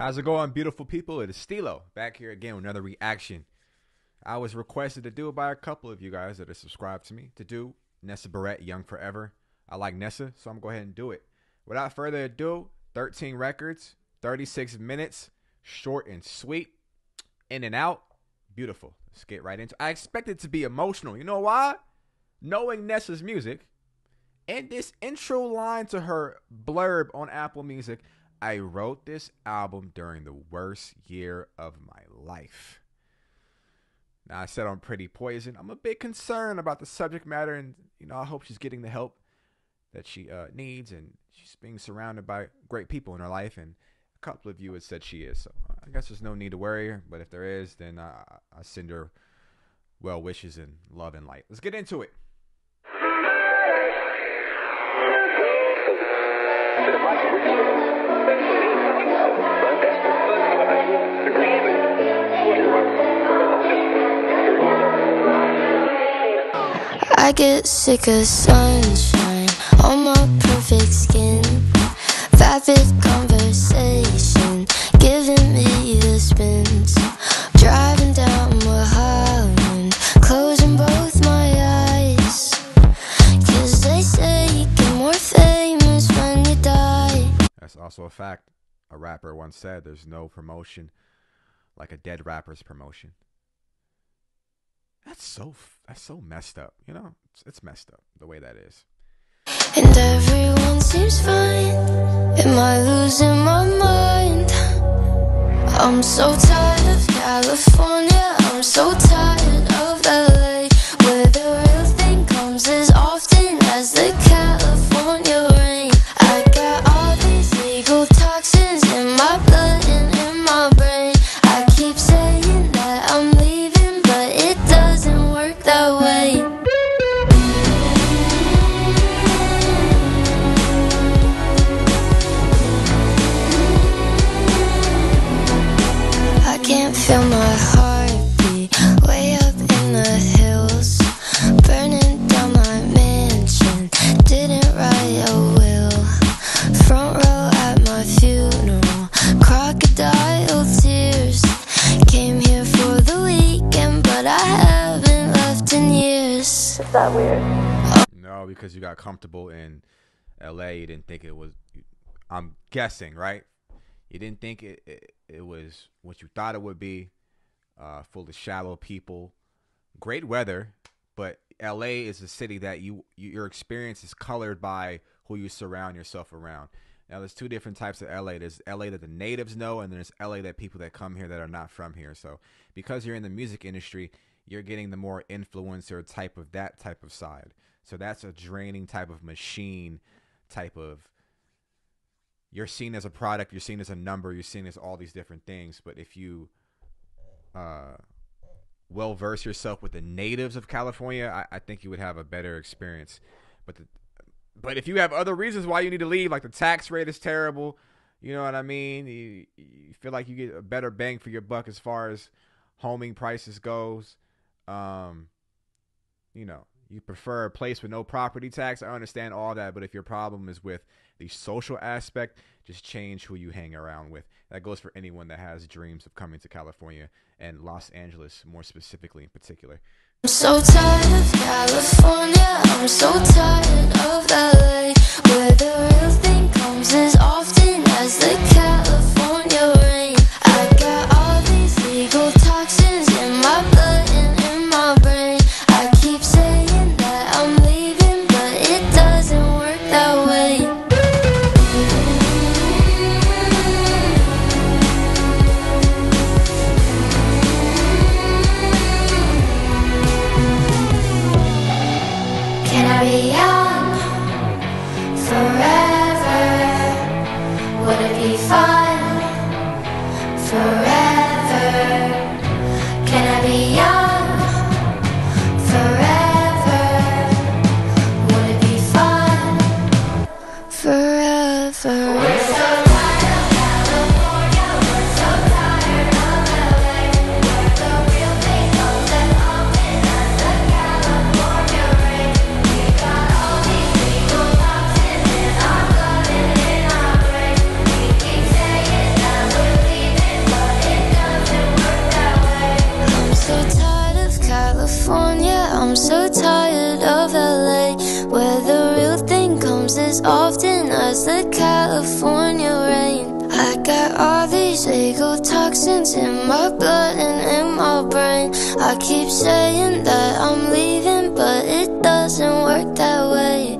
How's it going, beautiful people? It is Stilo back here again with another reaction. I was requested to do it by a couple of you guys that are subscribed to me to do Nessa Barrett, Young Forever. I like Nessa, so I'm going to go ahead and do it. Without further ado, 13 records, 36 minutes, short and sweet, in and out, beautiful. Let's get right into it. I expect it to be emotional. You know why? Knowing Nessa's music and this intro line to her blurb on Apple Music, I wrote this album during the worst year of my life. Now, I said I'm pretty poison. I'm a bit concerned about the subject matter, and I hope she's getting the help that she needs, and she's being surrounded by great people in her life, and a couple of you had said she is. So I guess there's no need to worry, but if there is, then I send her well wishes and love and light. Let's get into it. I get sick of sunshine on my perfect skin. Vapid conversation giving me the spins. Driving down Mulholland, closing both my eyes, 'cause they say you get more famous when you die. That's also a fact. A rapper once said there's no promotion like a dead rapper's promotion. That's so messed up. It's messed up the way that is. And everyone seems fine. Am I losing my mind? I'm so tired of California. I'm so tired of LA, where the real thing comes as often as the California rain. I got all these legal toxins in my blood and in my brain. I keep saying that I'm leaving, but it doesn't work that way. I can't feel my heartbeat way up in the hills, burning down my mansion. Didn't write a will. Front row at my funeral, crocodile tears. Came here for the weekend, but I haven't left in years. Is that weird? No, because you got comfortable in LA, you didn't think it was, I'm guessing, right? You didn't think it was what you thought it would be, full of shallow people, great weather, but LA is a city that your experience is colored by who you surround yourself around. Now, there's two different types of LA. There's LA that the natives know, and there's LA that people that come here that are not from here. So because you're in the music industry, you're getting the more influencer type of side. So that's a draining type of machine type of, you're seen as a product, you're seen as a number, you're seen as all these different things. But if you well verse yourself with the natives of California, I think you would have a better experience. But if you have other reasons why you need to leave, like the tax rate is terrible, you know what I mean? You feel like you get a better bang for your buck as far as homing prices goes. You prefer a place with no property tax. I understand all that, but if your problem is with the social aspect, just change who you hang around with. That goes for anyone that has dreams of coming to California and Los Angeles, more specifically in particular. I'm so tired of California. I'm so tired of LA, where the real thing comes as often as the California rain. I got all these legal toxins in my blood and in my brain. I keep saying that I'm leaving, but it doesn't work that way. Can I be young forever? Would it be got all these ego toxins in my blood and in my brain. I keep saying that I'm leaving, but it doesn't work that way.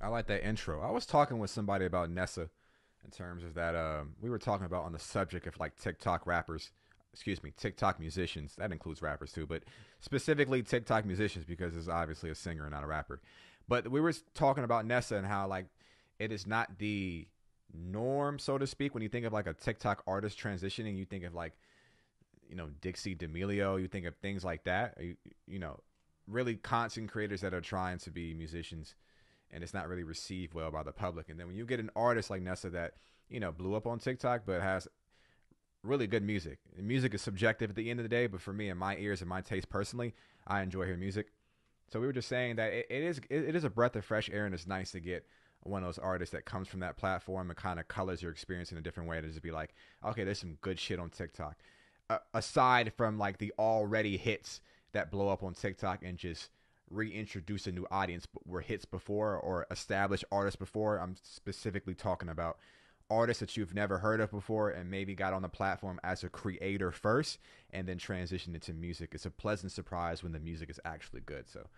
I like that intro. I was talking with somebody about Nessa in terms of that. We were talking about on the subject of like TikTok musicians. That includes rappers too, but specifically TikTok musicians because it's obviously a singer and not a rapper. But we were talking about Nessa and how like it is not the norm, so to speak. When you think of like a TikTok artist transitioning, you think of like, Dixie D'Amelio. You think of things like that. Really content creators that are trying to be musicians, and it's not really received well by the public. And then when you get an artist like Nessa that blew up on TikTok but has really good music. And music is subjective at the end of the day, but for me and my ears and my taste personally, I enjoy hearing music. So we were just saying that it is a breath of fresh air, and it's nice to get one of those artists that comes from that platform and kind of colors your experience in a different way to just be like, okay, there's some good shit on TikTok. Aside from like the already hits that blow up on TikTok and just reintroduce a new audience but were hits before or established artists before. I'm specifically talking about artists that you've never heard of before and maybe got on the platform as a creator first and then transitioned into music. It's a pleasant surprise when the music is actually good. So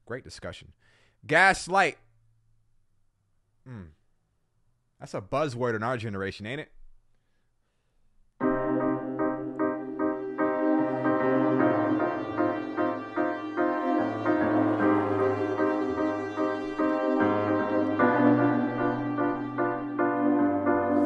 great discussion. Gaslight. That's a buzzword in our generation, ain't it?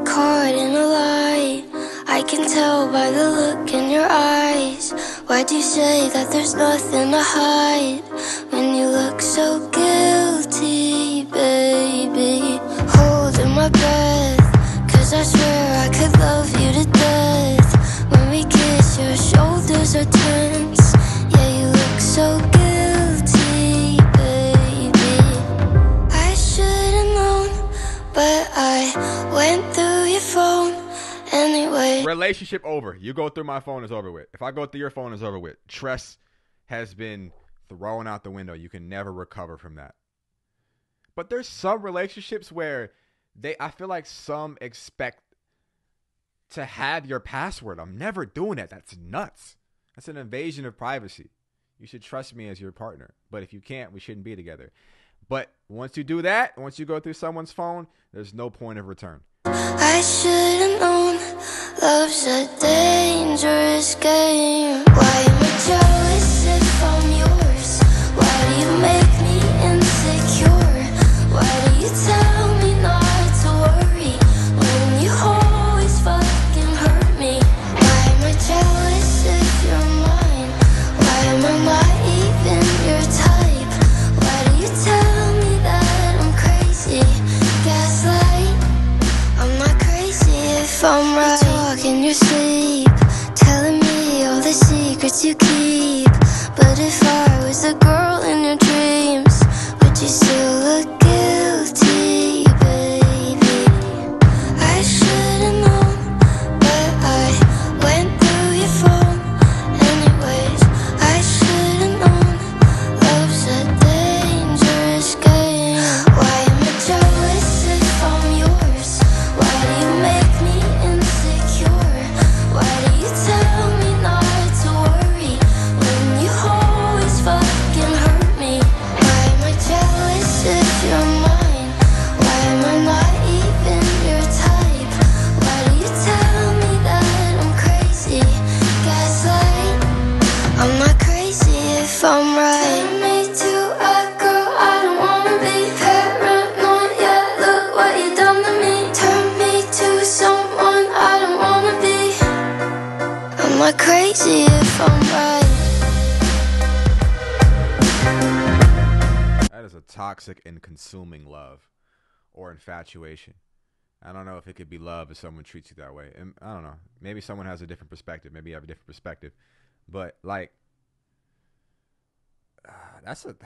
Caught in a lie, I can tell by the look in your eyes. Why'd you say that there's nothing to hide when you look so guilty, baby? Holding my breath, cause I swear I could love you to death. When we kiss, your shoulders are tense. Yeah, you look so guilty, baby. I should've known, but I went through your phone anyway. Relationship over. You go through my phone, it's over with. If I go through your phone, it's over with. Trust has been thrown out the window. You can never recover from that. But there's some relationships where I feel like some expect to have your password. I'm never doing that. That's nuts. That's an invasion of privacy. You should trust me as your partner. But if you can't, we shouldn't be together. But once you do that, once you go through someone's phone, there's no point of return. I should've known love's a dangerous game. Why am I jealous if I'm yours? Why do you make me insecure? Why do you tell me not to worry when you always fucking hurt me? Why am I jealous if you're mine? Why am I not even your type? Why do you tell me that I'm crazy? Gaslight, I'm not crazy if I'm right. You talk in your sleep, telling me all the secrets you keep. But if I was the girl in your dreams, would you still look guilty, baby? I should've known, but I went through your phone anyways. I should've known love's a dangerous game. Why am I jealous if I'm yours? Why do you make me insecure? Why do you tell me not to worry when you always fucking hurt me? Why am I jealous if you're mine? Why am I not even your type? Why do you tell me that I'm crazy? Gaslight, I'm not crazy if I'm right. Turn me to a girl I don't wanna be. Paranoid, yeah, look what you done to me. Turn me to someone I don't wanna be. I'm not crazy if I'm right. That is a toxic and consuming love or infatuation. I don't know if it could be love if someone treats you that way. And I don't know. Maybe someone has a different perspective. Maybe you have a different perspective. But like, that's a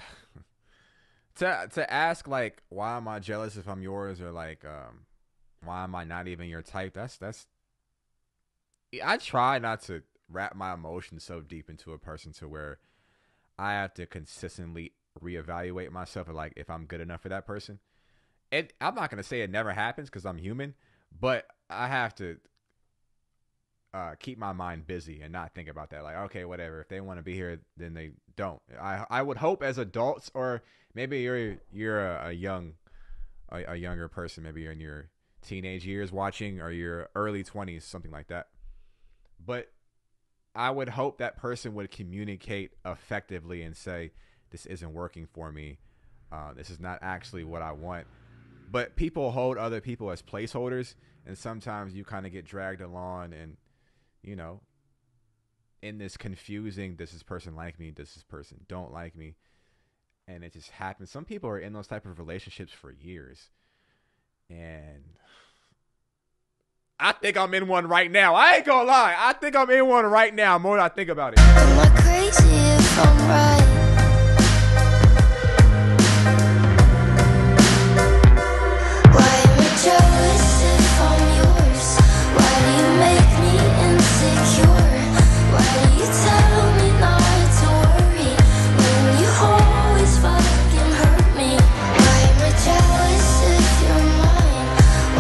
to ask like, why am I jealous if I'm yours, or like, why am I not even your type? That's. I try not to wrap my emotions so deep into a person to where I have to consistently reevaluate myself, or like if I'm good enough for that person. And I'm not gonna say it never happens because I'm human, but I have to keep my mind busy and not think about that. Like, okay, whatever. If they want to be here, then they don't. I would hope as adults, or maybe you're a younger person. Maybe you're in your teenage years watching, or your early 20s, something like that. But I would hope that person would communicate effectively and say, "This isn't working for me. This is not actually what I want." But people hold other people as placeholders, and sometimes you kind of get dragged along, and in this confusing, does this person like me? Does this person don't like me? And it just happens. Some people are in those type of relationships for years, and I think I'm in one right now. I ain't gonna lie. I think I'm in one right now. More than I think about it. Am I crazy if I'm right? Why am I jealous if I'm yours? Why do you make me insecure? Why do you tell me not to worry when you always fucking hurt me? Why am I jealous if you're mine?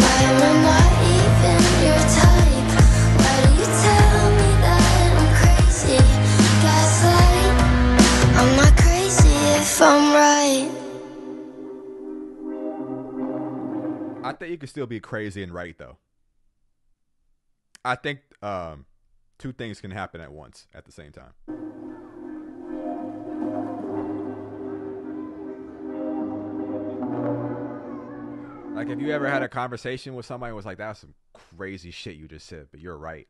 Why am I not even your type? Why do you tell me that I'm crazy? Gaslight. I'm not crazy if I'm right. I think you can still be crazy and right, though. I think two things can happen at once at the same time. Like, if you ever had a conversation with somebody and was like, "That's some crazy shit you just said, but you're right."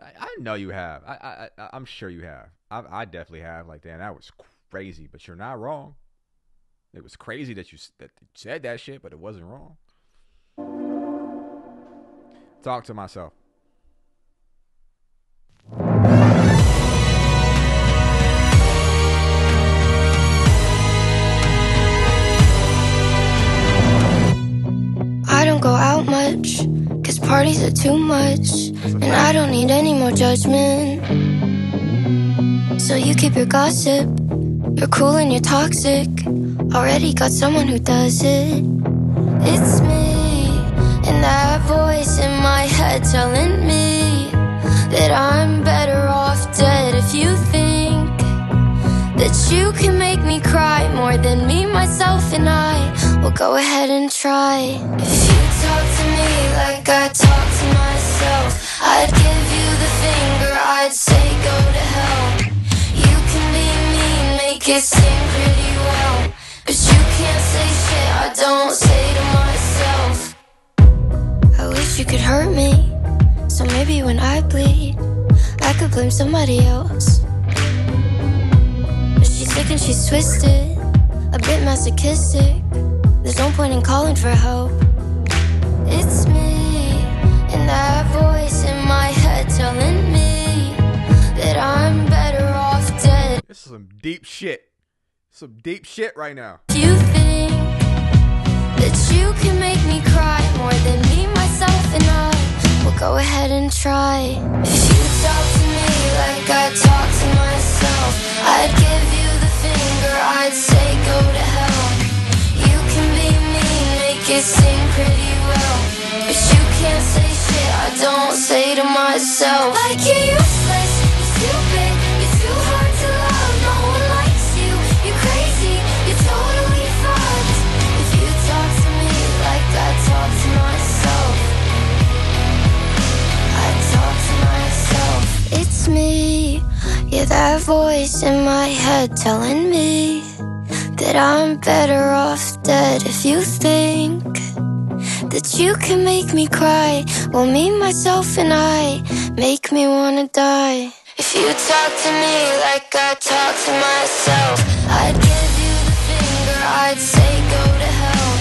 I know you have. I'm sure you have. I definitely have. Like, damn, that was crazy, but you're not wrong. It was crazy that you said that shit, but it wasn't wrong. Talk to myself. I don't go out much, 'cause parties are too much, and I don't need any more judgment. So you keep your gossip, you're cool and you're toxic. Already got someone who does it. It's me, and that voice in my head telling me that I'm better off dead. If you think that you can make me cry more than me, myself, and I will go ahead and try. If you talk to me like I talk to myself, I'd give you the finger, I'd say go to hell. You can be mean, make it seem pretty well, but you can't say shit I don't say to myself. I wish you could hurt me, so maybe when I bleed, I could blame somebody else. But she's sick and she's twisted, a bit masochistic. There's no point in calling for help. It's me, and that voice in my head telling me that I'm better off dead. This is some deep shit. Some deep shit right now. You think that you can make me cry more than me, myself, and I will go ahead and try. If you talk to me like I talk to myself, I'd give you the finger, I'd say go to hell. You can be mean, make it seem pretty well, but you can't say shit I don't say to myself. Like you're useless, you're stupid, you're too hard to love. No one likes you, you're crazy, you're totally fucked. If you talk to me like I talk to myself, I talk to myself. It's me, yeah, that voice in my head telling me that I'm better off dead. If you think that you can make me cry, well, me, myself, and I make me wanna die. If you talk to me like I talk to myself, I'd give you the finger, I'd say go to hell.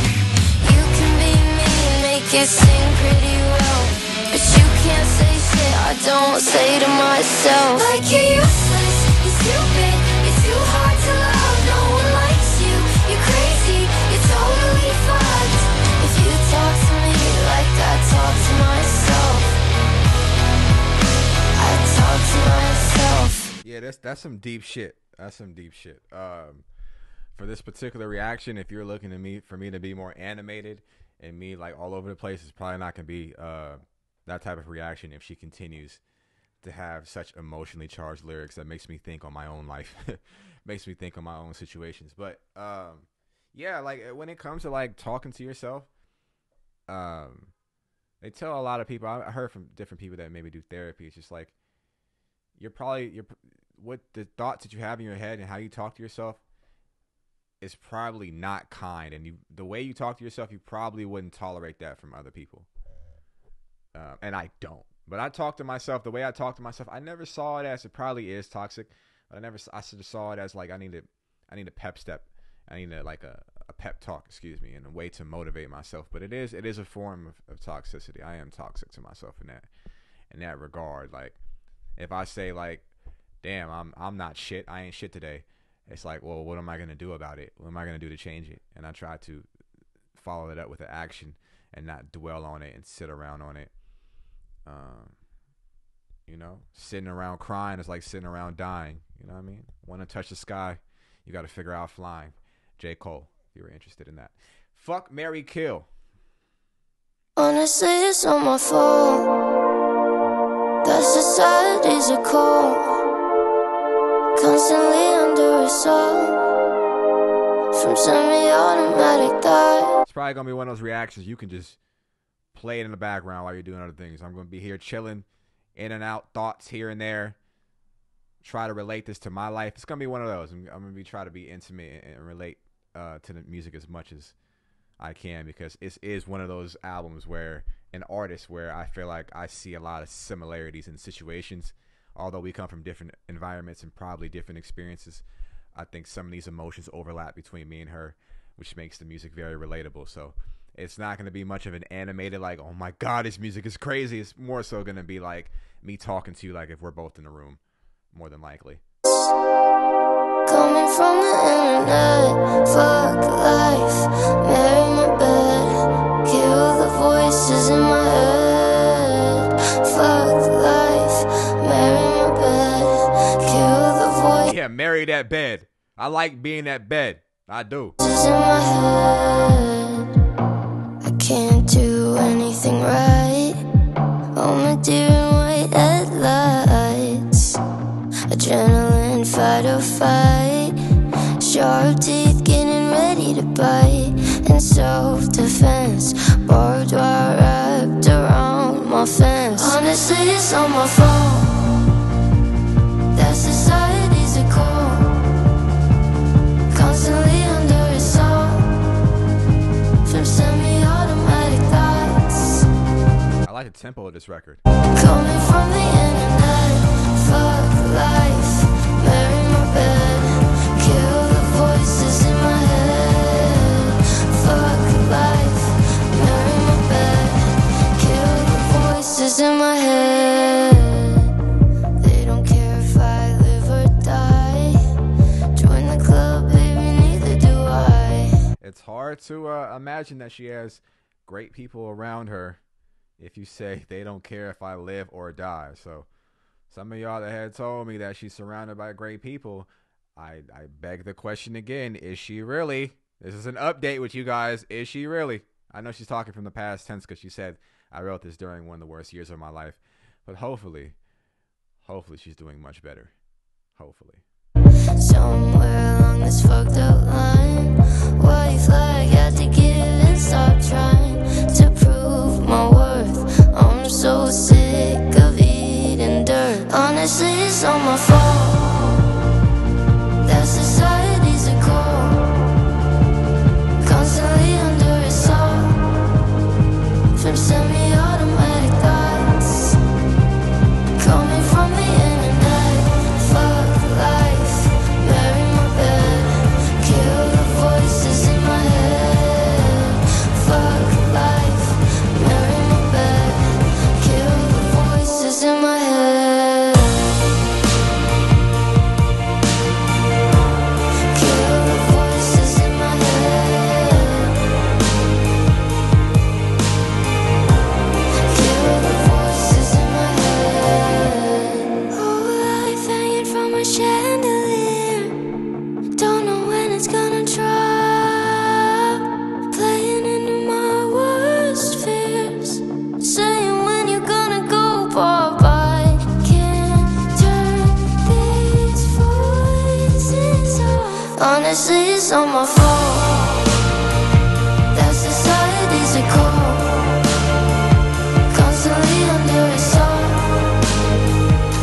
You can be mean, make it seem pretty well, but you can't say shit I don't say to myself. Like you're useless, you're stupid, you're too hard to love. No one likes you, you're crazy, you're totally fucked. If you talk to me like I talk to myself, I talk to myself. Yeah, that's some deep shit. That's some deep shit. For this particular reaction, if you're looking for me to be more animated and me like all over the place is probably not gonna be that type of reaction if she continues to have such emotionally charged lyrics that makes me think on my own life, makes me think on my own situations. But yeah, like when it comes to like talking to yourself, they tell a lot of people. I heard from different people that maybe do therapy. It's just like you're what the thoughts that you have in your head and how you talk to yourself is probably not kind, and the way you talk to yourself, you probably wouldn't tolerate that from other people. And I don't. But I talk to myself the way I talk to myself. I never saw it as it probably is toxic, but I sort of saw it as like I need a pep step. I need like a pep talk, and a way to motivate myself. But it is a form of toxicity. I am toxic to myself in that regard. Like if I say like, damn, I'm not shit. I ain't shit today. It's like, well, what am I gonna do about it? What am I gonna do to change it? And I try to follow it up with an action and not dwell on it and sit around on it. Sitting around crying is like sitting around dying. You know what I mean? Want to touch the sky, you got to figure out flying. J. Cole, if you were interested in that. Fuck, marry, kill. Honestly, it's not my fault that society's a cold, constantly under assault from semi-automatic thought. It's probably gonna be one of those reactions you can just play it in the background while you're doing other things. I'm gonna be here chilling, in and out, thoughts here and there. Try to relate this to my life. It's gonna be one of those. I'm gonna be try to be intimate and relate to the music as much as I can, because it is one of those albums where an artist where I feel like I see a lot of similarities in situations. Although we come from different environments and probably different experiences, I think some of these emotions overlap between me and her, which makes the music very relatable. So it's not going to be much of an animated, like, oh my God, this music is crazy. It's more so going to be like me talking to you, like if we're both in the room, more than likely. Coming from the internet, fuck life, marry my bed, kill the voices in my head. Fuck life, marry my bed, kill the voices. Yeah, marry that bed. I like being that bed. I do. In my head, I can't do anything right. Oh my dear, white headlights, adrenaline, fight or flight, sharp teeth getting ready to bite, in self-defense, barbed wire wrapped around my fence. Honestly, it's not my fault that society's a cold, constantly under assault from semi-automatic thoughts. I like the tempo of this record. Coming from the internet, fuck life, marry my bed, kill the voices in my head. Fuck life, marry my bed, kill the voices in my head. They don't care if I live or die. Join the club, baby, neither do I. It's hard to imagine that she has great people around her if you say they don't care if I live or die. So some of y'all that had told me that she's surrounded by great people, I beg the question again, is she really? This is an update with you guys. Is she really? I know she's talking from the past tense because she said, I wrote this during one of the worst years of my life. But hopefully she's doing much better. Hopefully. Somewhere along this fucked up line, white flag had to give and stop trying to prove my worth. I'm so sick of eating dirt. Honestly, it's not my fault that society's a cold, constantly under assault from semi-automatic thoughts. Coming from the internet, fuck life, marry my bed, kill the voices in my head. Fuck life, marry my bed, kill the voices in my head. Honestly, it's not my fault that society's a call, constantly under assault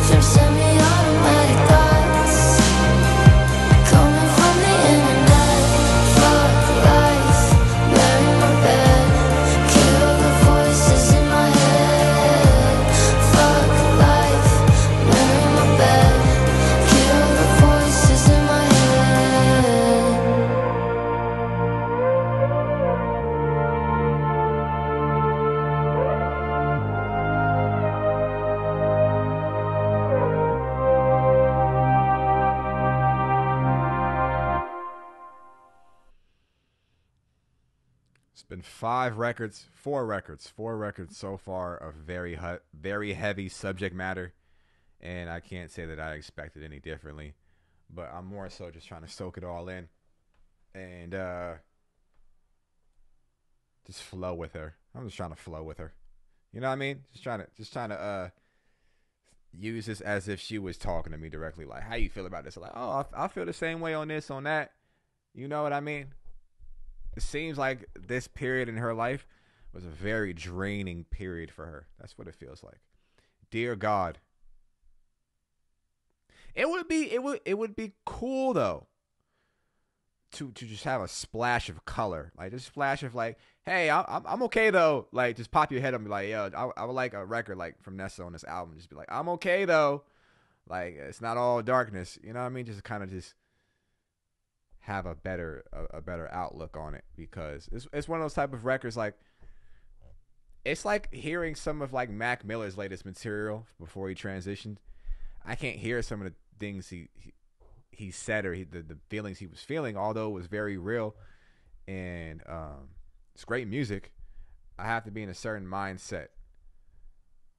from semi-automatic thoughts coming from the internet. Fuck life, bury my bed, kill the voices in my head. Fuck life, bury my bed, kill the voices in my head. It's been four records so far of very heavy subject matter, and I can't say that I expected any differently. But I'm more so just trying to soak it all in and just flow with her. I'm just trying to flow with her. You know what I mean? Just trying to use this as if she was talking to me directly. Like, how you feel about this? Like, oh, I feel the same way on this, on that. You know what I mean? It seems like this period in her life was a very draining period for her. That's what it feels like. Dear God. It would be cool though to just have a splash of color. Like just splash of like, hey, I'm okay though. Like just pop your head up and be like, yo, I would like a record like from Nessa on this album. Just be like, I'm okay though. Like it's not all darkness. You know what I mean? Just kind of just have a better outlook on it, because it's one of those type of records like it's like hearing some of like Mac Miller's latest material before he transitioned. I can't hear some of the things he said or the feelings he was feeling, although it was very real and it's great music. I have to be in a certain mindset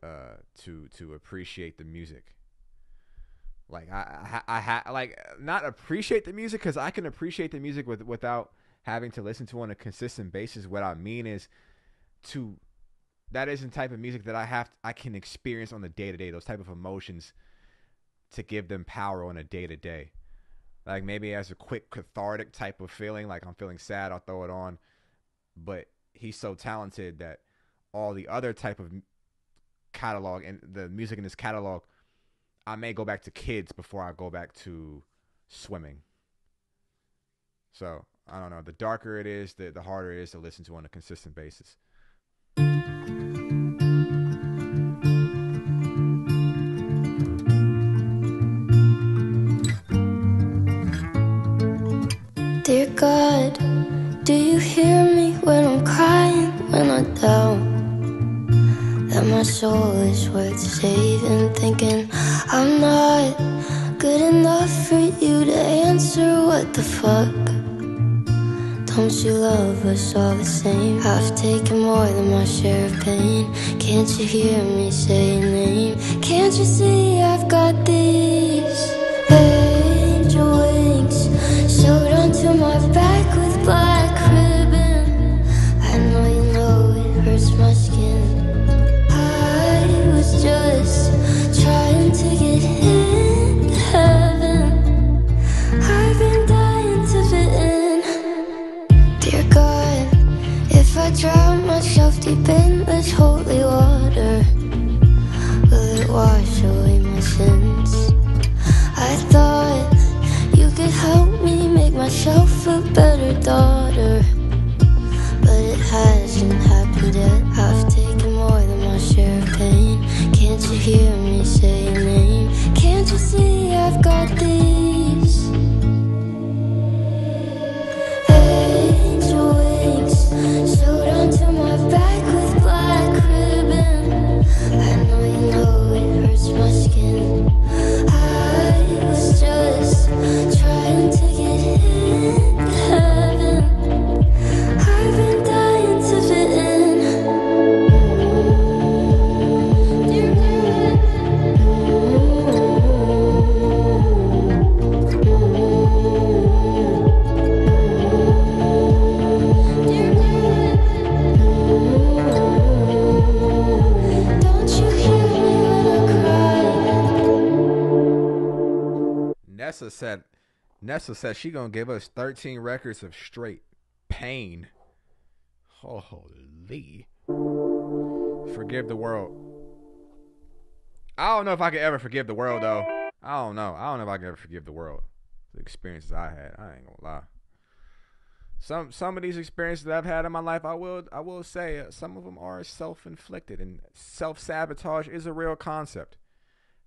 to appreciate the music. Like I like not appreciate the music, because I can appreciate the music without having to listen to it on a consistent basis. What I mean is that isn't the type of music that I can experience on the day to day. Those type of emotions to give them power on a day to day. Like maybe as a quick cathartic type of feeling, like I'm feeling sad, I'll throw it on. But he's so talented that all the other type of catalog and the music in his catalog, I may go back to Kids before I go back to Swimming. So I don't know. The darker it is, the harder it is to listen to on a consistent basis. Dear God, do you hear me when I'm crying, when I doubt that my soul is worth saving, thinking I'm not good enough for you to answer what the fuck? Don't you love us all the same? I've taken more than my share of pain. Can't you hear me say your name? Can't you see I've got these angel wings sewed onto my back with black ribbon? I know it hurts my skin. I was just trying to get into heaven. I've been dying to fit in. Dear God, if I drown myself deep in this holy water, will it wash away my sins? I thought you could help me make myself a better daughter, but it hasn't happened yet. I've taken more than my share of pain. Can't you hear me say your name? Can't you see I've got these angel wings sewed onto my back with black ribbon? I know it hurts my skin. I was just trying to get into heaven. I've been dying to fit in. Dear God. Dear God. Don't you hear me when I cry? Nessa said Nessa says she gonna give us 13 records of straight pain. Holy. Forgive the world. I don't know if I could ever forgive the world, though. I don't know if I could ever forgive the world. The experiences I had, I ain't gonna lie. Some of these experiences that I've had in my life, I will say some of them are self-inflicted, and self-sabotage is a real concept.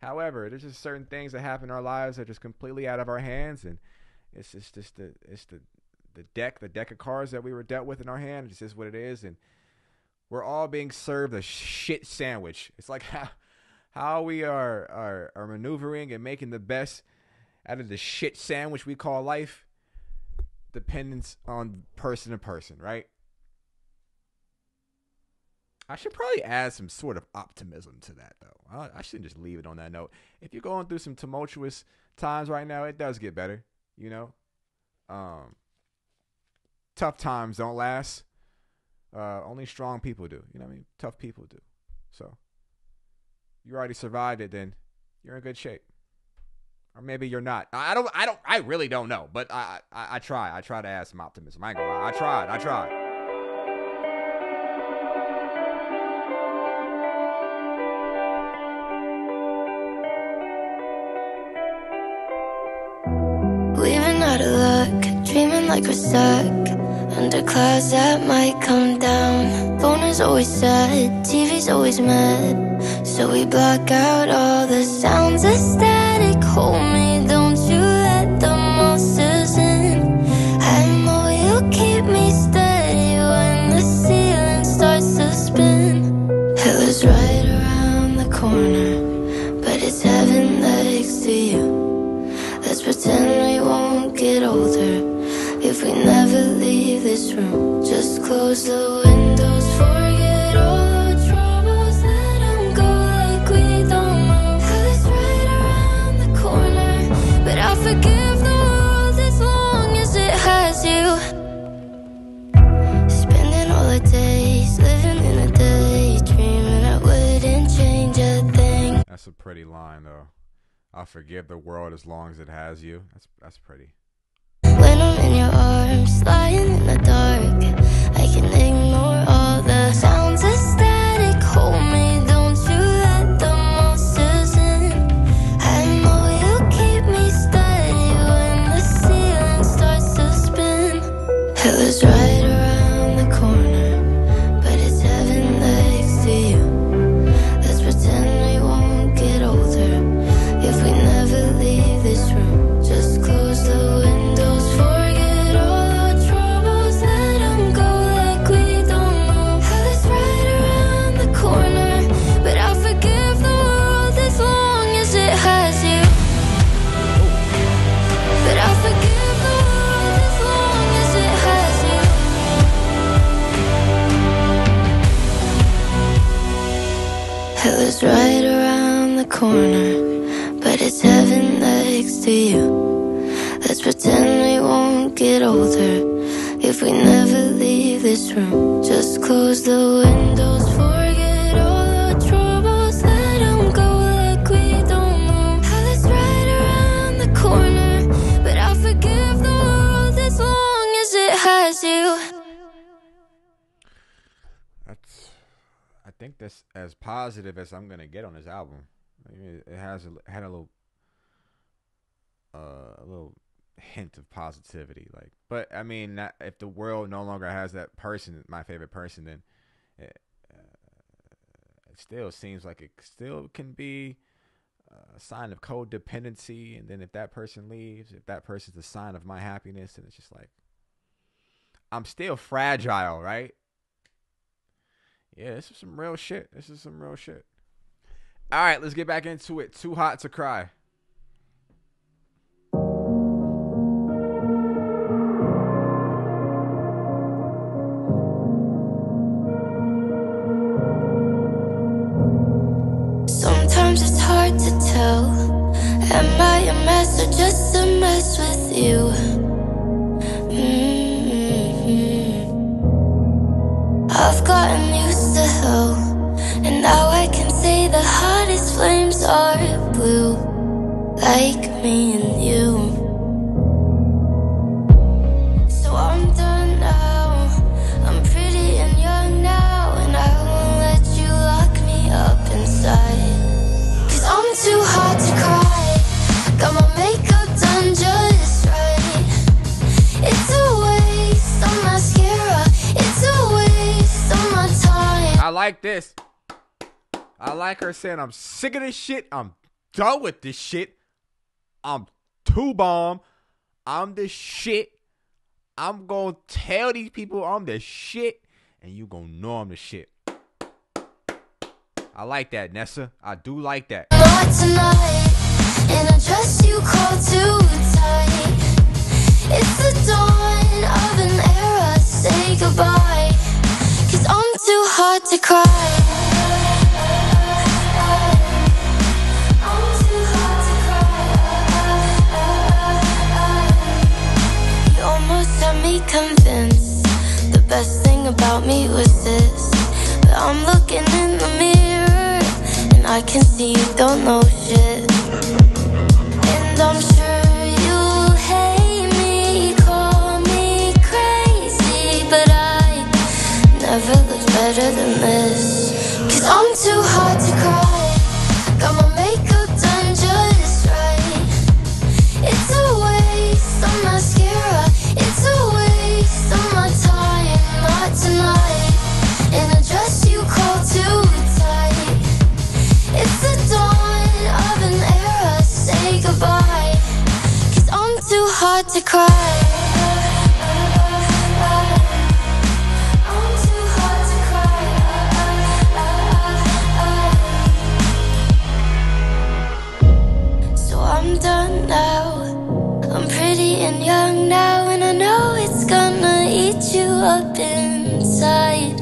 However, there's just certain things that happen in our lives that are just completely out of our hands, and it's just the deck of cards that we were dealt with in our hand. It's just what it is, and we're all being served a shit sandwich. It's like how we are maneuvering and making the best out of the shit sandwich we call life depends on person to person, right? I should probably add some sort of optimism to that, though. I shouldn't just leave it on that note. If you're going through some tumultuous times right now, it does get better, you know? Tough times don't last. Only strong people do. You know what I mean? Tough people do. So, you already survived it, then you're in good shape. Or maybe you're not. I really don't know. But I try. I try to add some optimism. I ain't gonna lie. I tried. Weaving out of luck, dreaming like we're stuck under clouds that might come down. Phone is always sad, TV's always mad, so we block out all the sounds of static. Hold me, don't you let the monsters in. I know you'll keep me steady when the ceiling starts to spin. It was right around the corner, but it's heaven next to you. Let's pretend we won't get older if we never leave this room. Just close the windows, forget all the troubles, let them go like we don't know. Hell is right around the corner, but I'll forgive the world as long as it has you. Spending all our days living in a daydream, and I wouldn't change a thing. That's a pretty line, though. I'll forgive the world as long as it has you. That's pretty. When I'm in your arms, lying in the dark, I can ignore all the sounds of static. Hold me, don't you let the monsters in. I know you'll keep me steady when the ceiling starts to spin. It was right around the corner, but it's heaven next to you. Let's pretend we won't get older if we never leave this room. Just close the windows, forget all the troubles, let them go like we don't know. Hell is right around the corner, but I'll forgive the world as long as it has you. But I'll forgive the world as long as it has you. It was right around the corner, but it's heaven next to you. Let's pretend we won't get older if we never leave this room. Just close the windows, forget all the troubles, let them go like we don't know. Hell is right around the corner, but I'll forgive the world as long as it has you. I think that's as positive as I'm gonna get on this album. It had a little hint of positivity, like. But I mean, if the world no longer has that person, my favorite person, then it still seems like it still can be a sign of codependency. And then if that person leaves, if that person's the sign of my happiness, then it's just like I'm still fragile, right? Yeah, this is some real shit. All right, let's get back into it. Too Hot to Cry. Sometimes it's hard to tell, am I a mess or just a mess with you? I've gotten used to hell, and now I can say the hottest flames are blue, like me and you. like this. I like her saying, I'm sick of this shit. I'm done with this shit. I'm too bomb. I'm the shit. I'm going to tell these people I'm the shit. And you going to know I'm the shit. I like that, Nessa. I do like that. Not tonight. In a dress you call too tight. It's the dawn of an era. Say goodbye. 'Cause I'm too hard to cry. I'm too hard to cry. You almost had me convinced the best thing about me was this. But I'm looking in the mirror and I can see you don't know shit. And I'm sure you hate me, call me crazy, but I never looked better than this. 'Cause I'm too hard to cry. Got my makeup done just right. It's a waste of mascara. It's a waste of my time. Not tonight. In a dress you call too tight. It's the dawn of an era. Say goodbye. 'Cause I'm too hard to cry. I'm too hard to cry. So I'm done now. I'm pretty and young now, and I know it's gonna eat you up inside.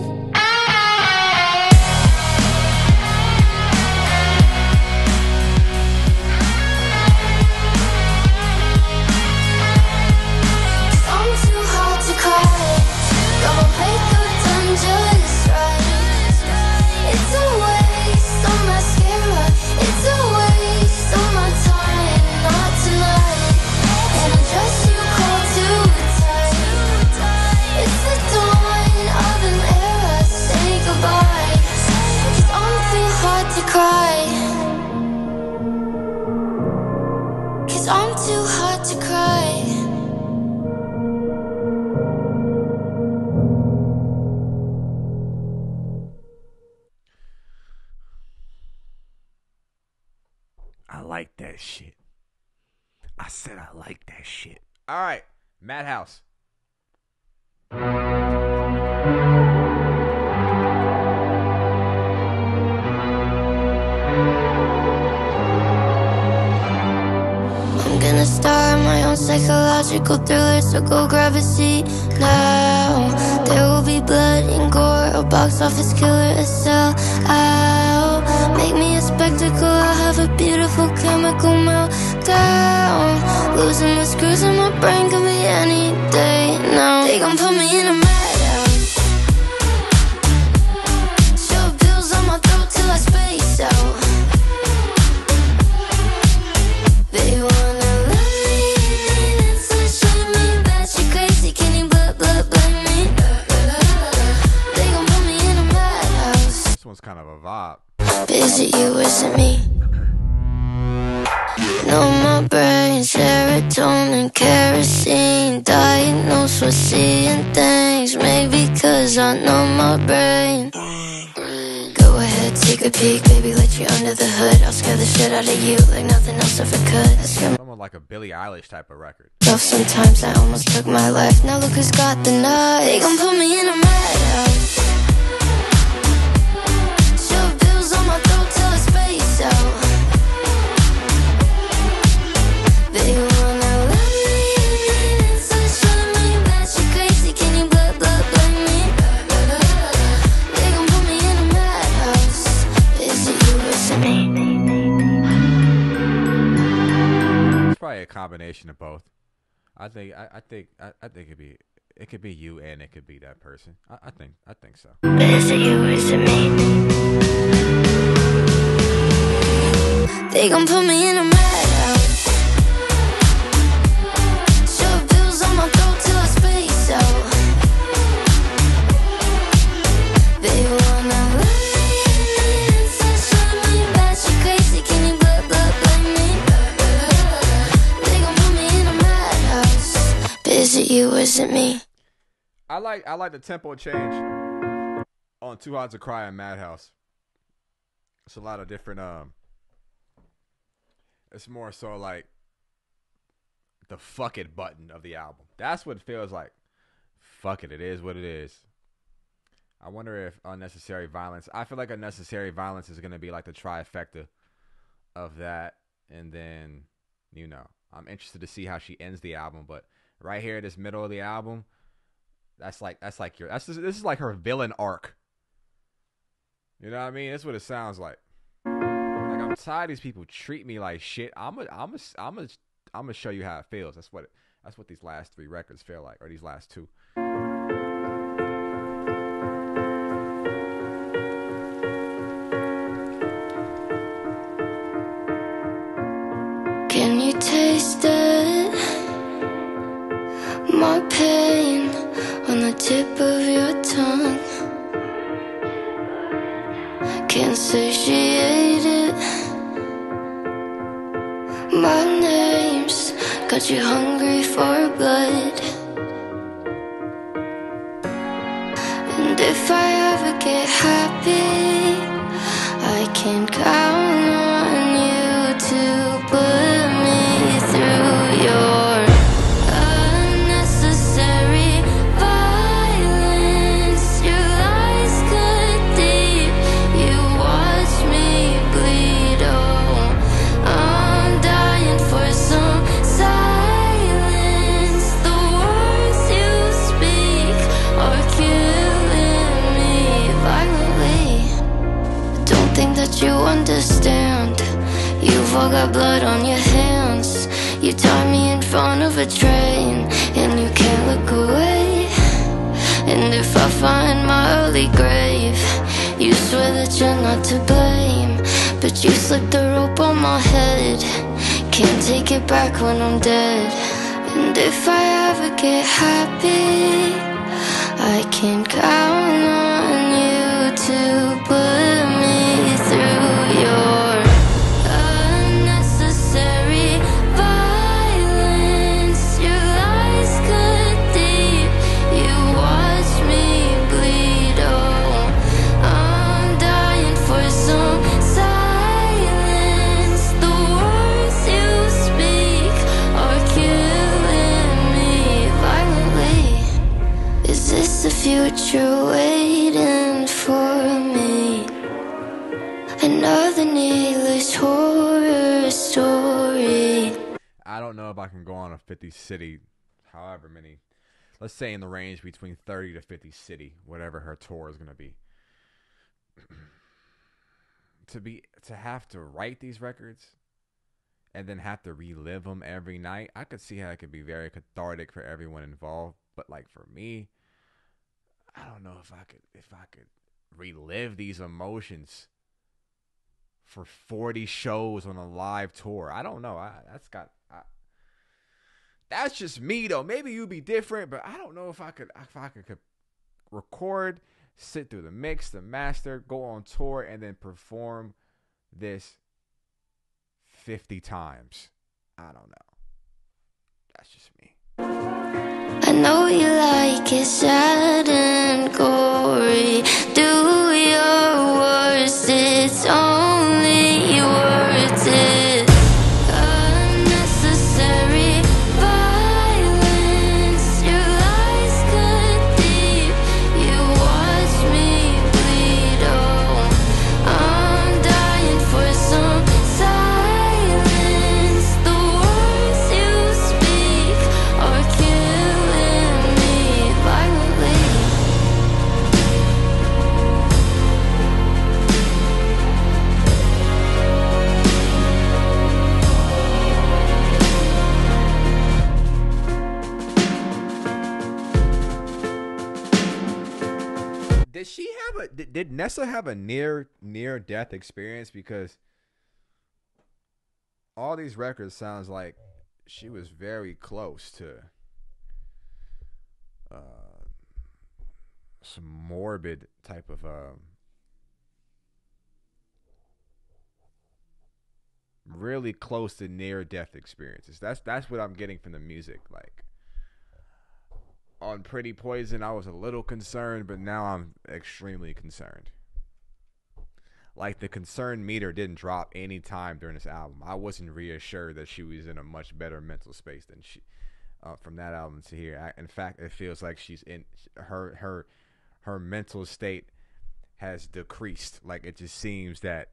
I'm too hard to cry. I like that shit. I said I like that shit. All right, Madhouse. I'm gonna star my own psychological thriller, so go grab a seat now. There will be blood and gore, a box office killer, a sell out. Make me a spectacle, I'll have a beautiful chemical meltdown. Losing the screws in my brain could be any day now. They gon' put me in a madhouse. Shove pills on my throat till I space out. They wanna love me, then sunshine me, batshit crazy, can you blame me? They gon' put me in a madhouse. This one's kind of a vibe. Is it you, is it me? Know my brain, serotonin, kerosene. Diagnosed with seeing things, maybe cause I know my brain. Go ahead, take a peek, baby, let you under the hood. I'll scare the shit out of you like nothing else ever could. Someone like a Billie Eilish type of record. Sometimes I almost took my life. Now look who's got the knife. They gon' put me in a madhouse. Shove pills on my throat till I space out. They wanna love me, then sunshine me, batshit crazy, can you blame me? They gon' put me in a madhouse. Is it you, is it me? It's probably a combination of both. I think it could be you and it could be that person. I think so. Is it you, is it me? They gon' put me in a madhouse. Shove pills on my throat till I space out. They wanna love me, then sunshine me, batshit crazy, can you blame me? They gon' put me in a madhouse. Is it you, is it me? I like the tempo change on Too Hot to Cry and Madhouse. It's a lot of different. It's more so like the fuck it button of the album. That's what it feels like. Fuck it. It is what it is. I wonder if Unnecessary Violence. I feel like Unnecessary Violence is gonna be like the trifecta of that, and then I'm interested to see how she ends the album. But right here, this middle of the album, this is like her villain arc. You know what I mean? That's what it sounds like. Like, I'm tired of these people treat me like shit. I'm gonna show you how it feels. That's what these last 3 records feel like, or these last 2. Can you taste it? My pain on the tip of your tongue. Can't satiate it. My name's got you hungry for blood. And if I ever get happy, I can count on you to put me through your unnecessary violence. Your lies cut deep, you watch me bleed. Oh, I'm dying for some silence. The words you speak are killing me violently. Don't think that you understand. You've all got blood on your hands. You tie me in front of a train, and you can't look away. And if I find my early grave, you swear that you're not to blame. But you slipped the rope on my head. Can't take it back when I'm dead. And if I ever get happy, I can count on you to put me through your unnecessary violence. Your lies cut deep, you watch me bleed. Oh, I'm dying for some silence. The words you speak are killing me violently. Is this the future waiting for me? Another needless horror story. I don't know if I can go on a 50 city, however many. Let's say in the range between 30 to 50 city, whatever her tour is gonna be. To have to write these records and then have to relive them every night, I could see how it could be very cathartic for everyone involved. But like for me, I don't know if I could relive these emotions for 40 shows on a live tour. I don't know. That's just me though. Maybe you'd be different, but I don't know if I could record, sit through the mix, the master, go on tour, and then perform this 50 times. I don't know. That's just me. I know you like it sad and gory. Do your worst, it's only worth it. Unnecessary violence. Your lies cut deep, you watch me bleed. Oh, I'm dying for some silence. The words you speak are killing me violently. Did Nessa have a near death experience? Because all these records sounds like she was very close to some morbid type of really close to near death experiences. That's what I'm getting from the music. Like, on Pretty Poison, I was a little concerned, but now I'm extremely concerned. Like, the concern meter didn't drop any time during this album. I wasn't reassured that she was in a much better mental space than she from that album to here. In fact, it feels like she's in her mental state has decreased. Like, it just seems that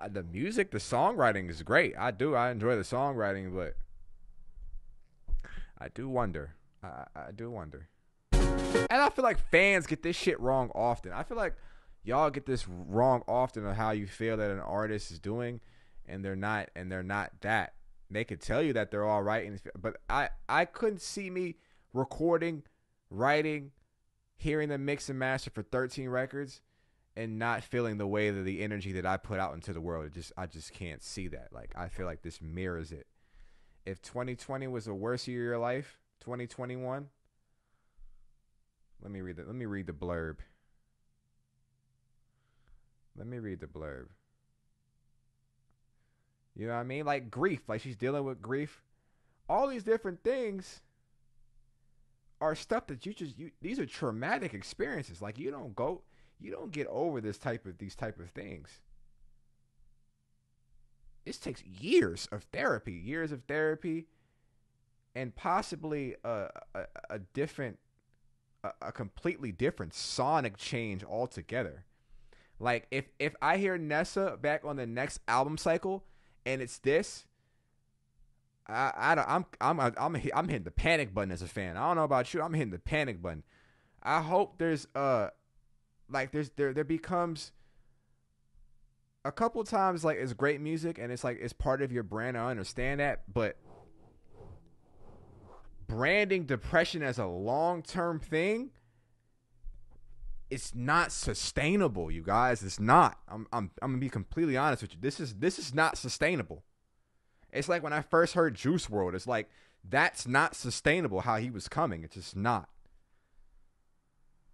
the music, the songwriting is great. I enjoy the songwriting, but I do wonder. I do wonder. And I feel like fans get this shit wrong often. I feel like y'all get this wrong often of how you feel that an artist is doing, and they're not that. They could tell you that they're all right, but I couldn't see me recording, writing, hearing them mix and master for 13 records and not feeling the way that the energy that I put out into the world. I just can't see that. Like, I feel like this mirrors it. If 2020 was the worst year of your life, 2021. Let me read the blurb. Let me read the blurb. You know what I mean? Like grief. Like, she's dealing with grief. All these different things are stuff that these are traumatic experiences. Like, you don't get over these type of things. This takes years of therapy, and possibly a completely different sonic change altogether. Like, if I hear Nessa back on the next album cycle and it's this, I'm hitting the panic button as a fan. I don't know about you. I'm hitting the panic button. I hope there becomes a couple times, like, it's great music and it's like it's part of your brand. I understand that, but branding depression as a long-term thing, it's not sustainable, you guys. It's not. I'm gonna be completely honest with you. This is not sustainable. It's like when I first heard Juice WRLD, it's like, that's not sustainable how he was coming. It's just not.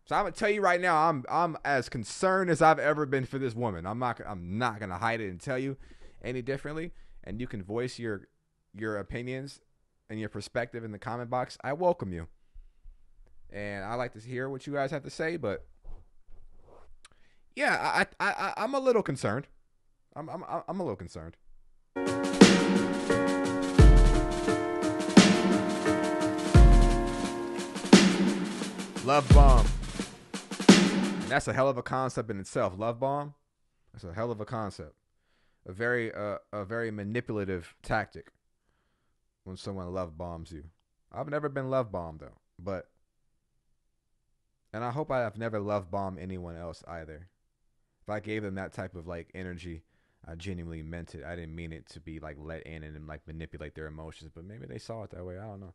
So I'm gonna tell you right now, I'm as concerned as I've ever been for this woman. I'm not gonna hide it and tell you any differently. And you can voice your opinions and your perspective in the comment box. I welcome you, and I like to hear what you guys have to say. But yeah, I'm a little concerned. I'm a little concerned. Love bomb. That's a hell of a concept in itself. Love bomb. That's a hell of a concept. A very manipulative tactic when someone love bombs you. I've never been love bombed though, and I hope I have never love bombed anyone else either. If I gave them that type of like energy, I genuinely meant it. I didn't mean it to be like let in and like manipulate their emotions, but maybe they saw it that way. I don't know.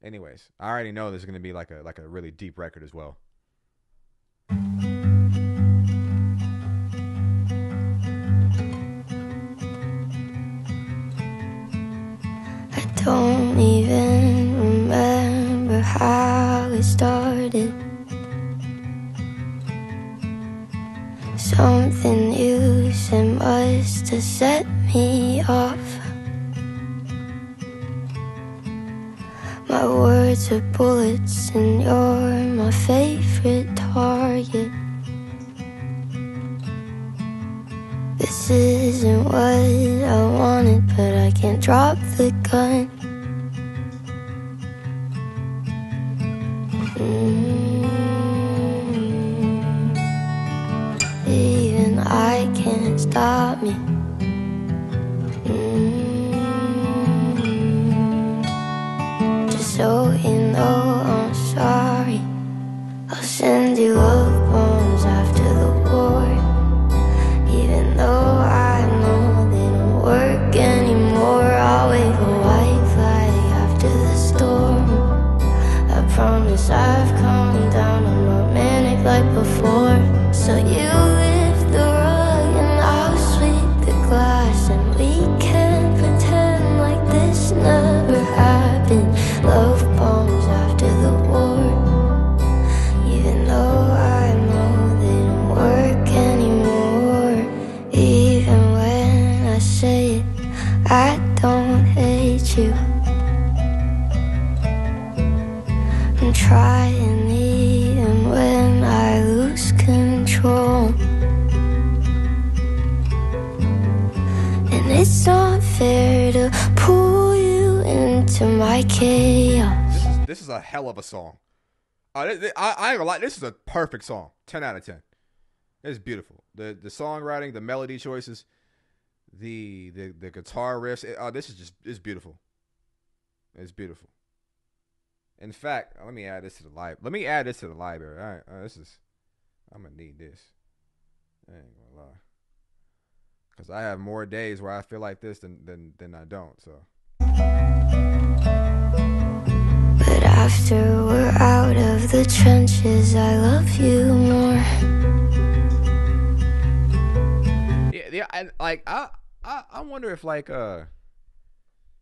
Anyways, I already know there's gonna be like a really deep record as well. I don't even remember how it started. Something you said must have set me off. My words are bullets and you're my favorite target. This isn't what I wanted, but I can't drop the gun. Even I can't stop me. Just so you know I'm sorry. I'll send you love bombs after the war. Even though I know they don't work anymore, I'll wave a white flag after the storm. I promise I've calmed down, I'm not manic like before. So you lift the rug and I'll sweep the glass, and we can pretend like this never happened. Love bombs after the war. Even though I know they don't work anymore. Even when I say it, I don't hate you. it's not fair to pull you into my chaos. This is a hell of a song. I ain't gonna lie, this is a perfect song. 10 out of 10. It's beautiful. The songwriting, the melody choices, the guitar riffs. This is it's beautiful. It's beautiful. In fact, let me add this to the library. All right, I'm gonna need this. I ain't gonna lie, because I have more days where I feel like this than I don't. So. But after we're out of the trenches, I love you more. Yeah, and like I wonder if like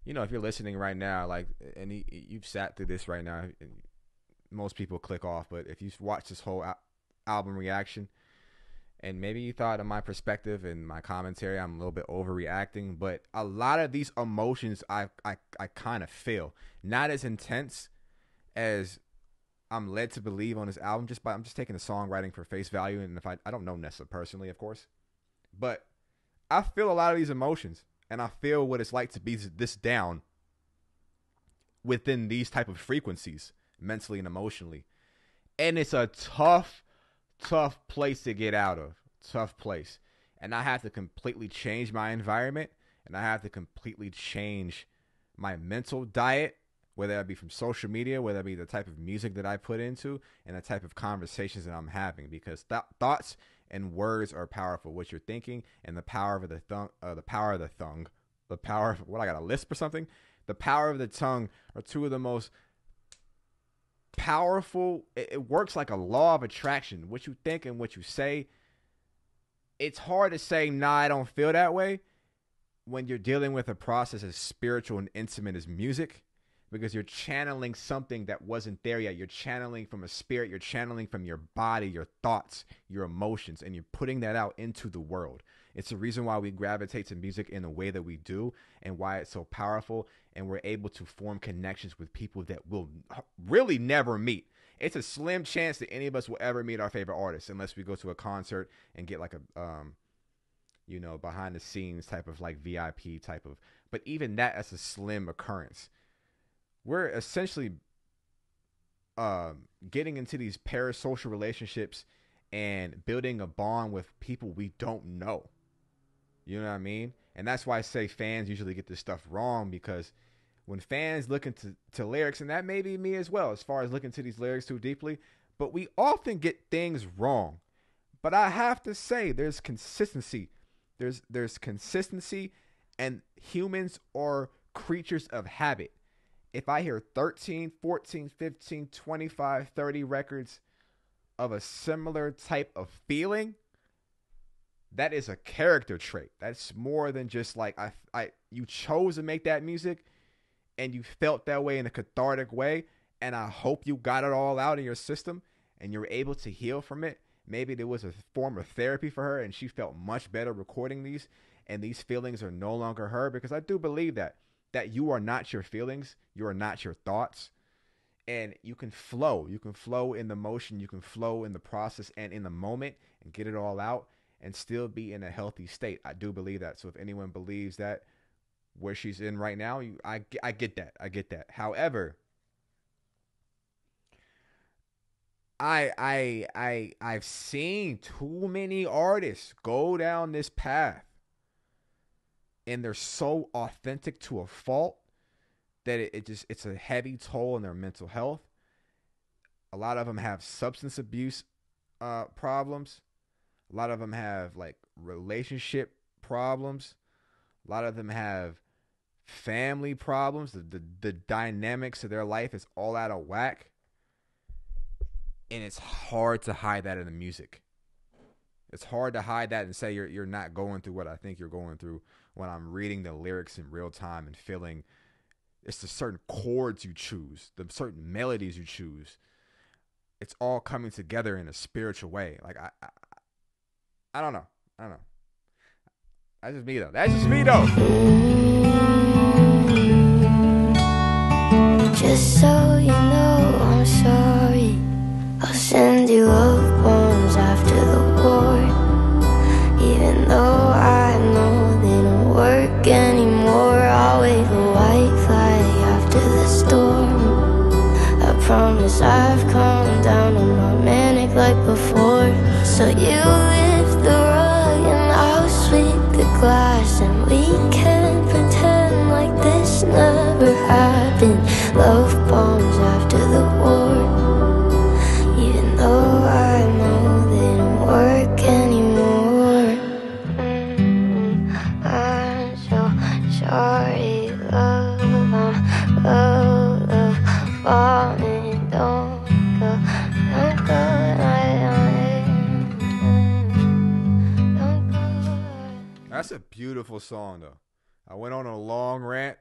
you know, if you're listening right now, like, and you've sat through this right now, most people click off, but if you've watched this whole album reaction, and maybe you thought of my perspective and my commentary, I'm a little bit overreacting, but a lot of these emotions I kind of feel. Not as intense as I'm led to believe on this album, I'm just taking the songwriting for face value, and if I don't know Nessa personally, of course, but I feel a lot of these emotions. And I feel what it's like to be this down within these type of frequencies, mentally and emotionally. And it's a tough place to get out of. Tough place. And I have to completely change my environment. And I have to completely change my mental diet, whether that be from social media, whether that be the type of music that I put into, and the type of conversations that I'm having. Because thoughts and words are powerful. What you're thinking and the power of the tongue, the power of what, I got a lisp or something? The power of the tongue are two of the most powerful. It works like a law of attraction. What you think and what you say. It's hard to say, nah, I don't feel that way when you're dealing with a process as spiritual and intimate as music. Because you're channeling something that wasn't there yet. You're channeling from a spirit. You're channeling from your body, your thoughts, your emotions, and you're putting that out into the world. It's the reason why we gravitate to music in the way that we do and why it's so powerful, and we're able to form connections with people that we'll really never meet. It's a slim chance that any of us will ever meet our favorite artists unless we go to a concert and get like a, you know, behind the scenes type of like VIP type of, but even that's a slim occurrence. We're essentially getting into these parasocial relationships and building a bond with people we don't know. You know what I mean? And that's why I say fans usually get this stuff wrong, because when fans look into lyrics, and that may be me as well, as far as looking to these lyrics too deeply, but we often get things wrong. But I have to say, there's consistency. There's consistency, and humans are creatures of habit. If I hear 13, 14, 15, 25, 30 records of a similar type of feeling, that is a character trait. That's more than just like you chose to make that music and you felt that way in a cathartic way, and I hope you got it all out in your system and you're able to heal from it. Maybe there was a form of therapy for her and she felt much better recording these, and these feelings are no longer her, because I do believe that you are not your feelings, you are not your thoughts, and you can flow in the motion, you can flow in the process and in the moment and get it all out and still be in a healthy state. I do believe that. So if anyone believes that where she's in right now, I get that. However, I've seen too many artists go down this path, and they're so authentic to a fault that it's a heavy toll on their mental health. A lot of them have substance abuse problems. A lot of them have like relationship problems. A lot of them have family problems. The dynamics of their life is all out of whack. And it's hard to hide that in the music. It's hard to hide that and say you're not going through what I think you're going through when I'm reading the lyrics in real time and feeling it's the certain chords you choose, the certain melodies you choose. It's all coming together in a spiritual way. Like I don't know. That's just me though. Just so you know, I'm sorry. I'll send you love poems after the war, even though I know they don't work promise I've calmed down. I'm not manic like before. So you lift the rug and I'll sweep the glass, and we can pretend like this never happened. Love bombs after the war, even though I know they don't work anymore. I'm so sorry, love, love, bombing, don't go, don't go, don't go. That's a beautiful song, though. I went on a long rant,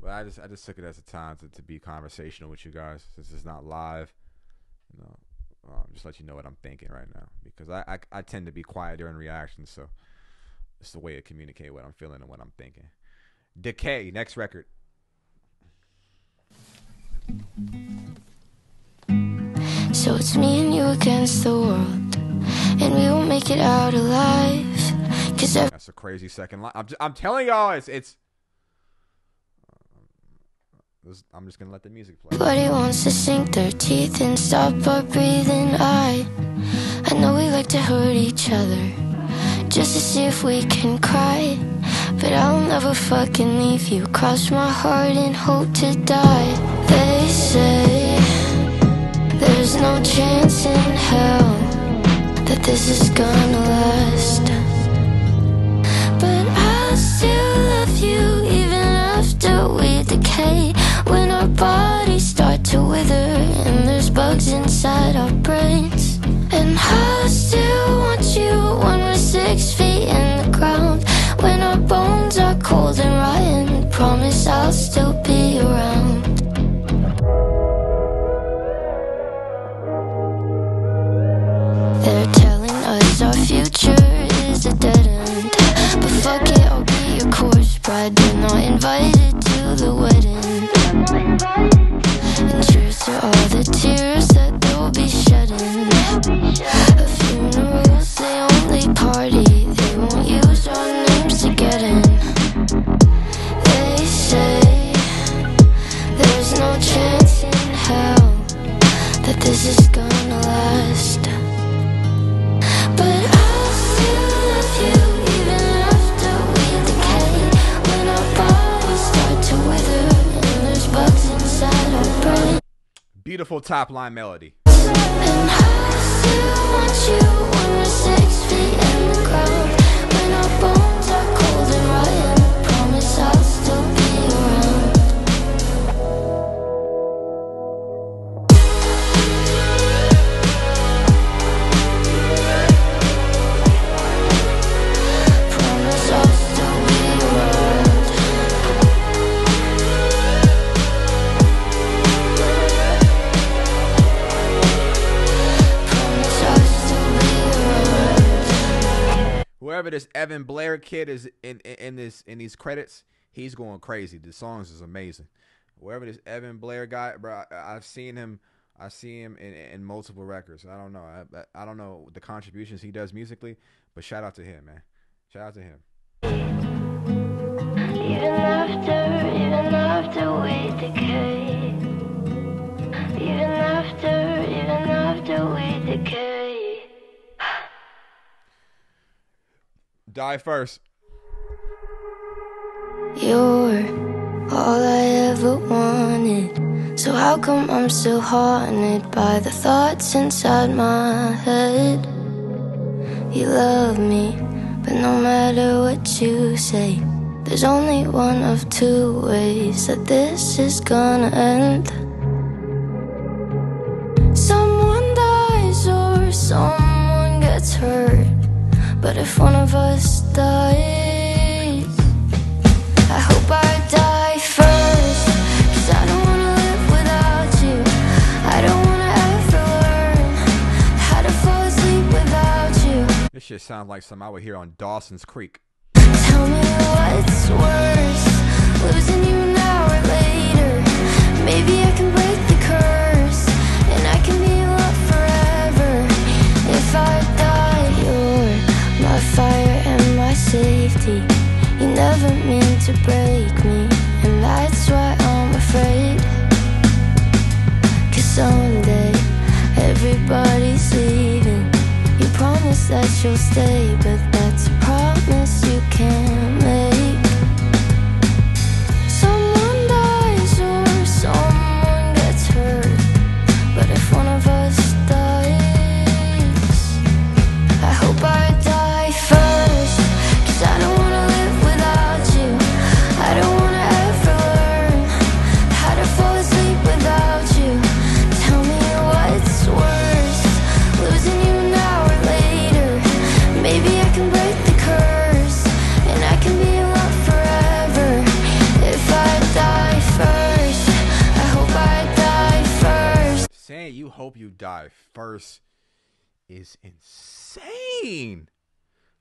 but I just took it as a time to be conversational with you guys, since it's not live. You know, just let you know what I'm thinking right now, because I tend to be quiet during reactions, so it's the way to communicate what I'm feeling and what I'm thinking. Decay, next record. So it's me and you against the world, and we won't make it out alive. Cause that's a crazy second line. I'm telling y'all, it's. I'm just gonna let the music play. Everybody wants to sink their teeth and stop our breathing. I know we like to hurt each other just to see if we can cry, but I'll never fucking leave you. Cross my heart and hope to die. They say there's no chance in hell that this is gonna last, but I'll still love you even after we decay. When our bodies start to wither and there's bugs inside our brains, and I still want you when we're 6 feet in the ground. When our bones are cold and rotten, promise I'll still be around. They're telling us our future is a dead end, but fuck it, I'll be your corpse bride. You're not invited to the wedding, and cheers to all the tears that they'll be shedding. At funerals they only party, they won't use our names to get in. They say there's no chance in hell that this is gonna last, but I'll still love you even after we decay. When our bodies start to wither and there's bugs inside our brain. Beautiful top line melody. And I still want you when we're 6 feet in the ground. When our bones are cold and rotten, promise I'll still be around. Promise I'll still be around. Promise I'll still be around. Whoever this Evan Blair kid is in these credits, he's going crazy. The songs is amazing. Whoever this Evan Blair guy, bro, I've seen him. I see him in multiple records. I don't know. I don't know the contributions he does musically, but shout out to him, man. Shout out to him. Even after we decay. Even after we decay. Die first. You're all I ever wanted, so how come I'm still haunted by the thoughts inside my head? You love me, but no matter what you say, there's only one of two ways that this is gonna end. Someone dies or someone gets hurt, but if one of us dies, I hope I die first. Cause I don't wanna live without you. I don't wanna ever learn how to fall asleep without you. This shit sounds like something I would hear on Dawson's Creek. Tell me what's worse, losing you an hour later. Maybe I can break the curse, and I can be your love forever. If I die, you're my fire and my safety. You never mean to break me, and that's why I'm afraid. Cause someday everybody's leaving. You promise that you'll stay, but that's a promise you can't make. Someone dies or someone gets hurt, but if one of us dies, I hope I die first, 'cause I don't wanna live without you. I don't wanna ever learn how to fall asleep without you. Tell me what's worse, losing you now or later. Maybe I can break the curse, and I can be in love forever. If I die first, I hope I die first. Saying you hope you die first is insane.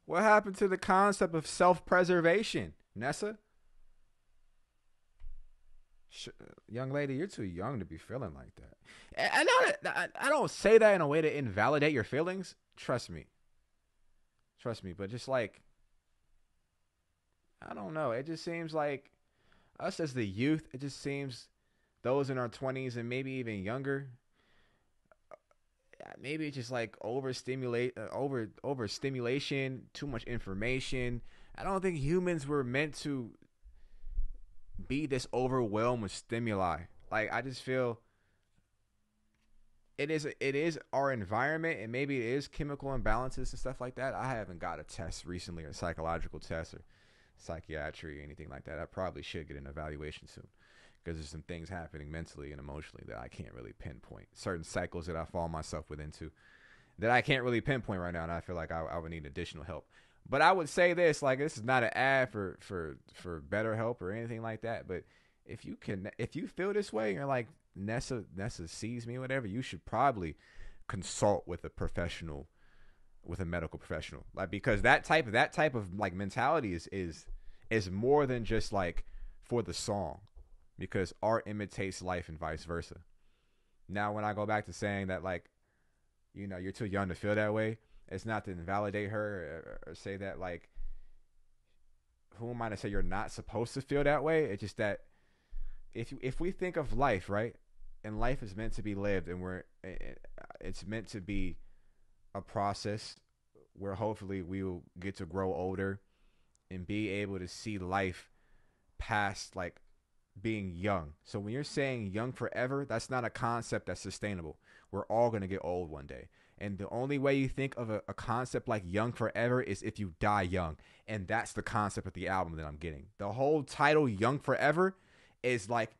What happened to the concept of self-preservation, Nessa? Young lady, you're too young to be feeling like that. I don't say that in a way to invalidate your feelings. Trust me. But just like, I don't know. It just seems like us as the youth, it just seems those in our 20s and maybe even younger, maybe it's just like overstimulation, too much information. I don't think humans were meant to be this overwhelmed with stimuli. Like, I just feel it is our environment, and maybe it is chemical imbalances and stuff like that. I haven't got a test recently, a psychological test or psychiatry or anything like that. I probably should get an evaluation soon, because there's some things happening mentally and emotionally that I can't really pinpoint. Certain cycles that I fall myself within that I can't really pinpoint right now, and I feel like I would need additional help. But I would say this, like, this is not an ad for BetterHelp or anything like that. But if you feel this way, and you're like, Nessa sees me, whatever, you should probably consult with a professional, with a medical professional, like, because that type of like mentality is more than just like for the song, because art imitates life and vice versa. Now, when I go back to saying that, like, you know, you're too young to feel that way, it's not to invalidate her or say that, like, who am I to say you're not supposed to feel that way? It's just that if we think of life, right, and life is meant to be lived, and it's meant to be a process where hopefully we will get to grow older and be able to see life past, like, being young. So when you're saying young forever, that's not a concept that's sustainable. We're all going to get old one day. And the only way you think of a concept like young forever is if you die young. And that's the concept of the album that I'm getting. The whole title, Young Forever, is like,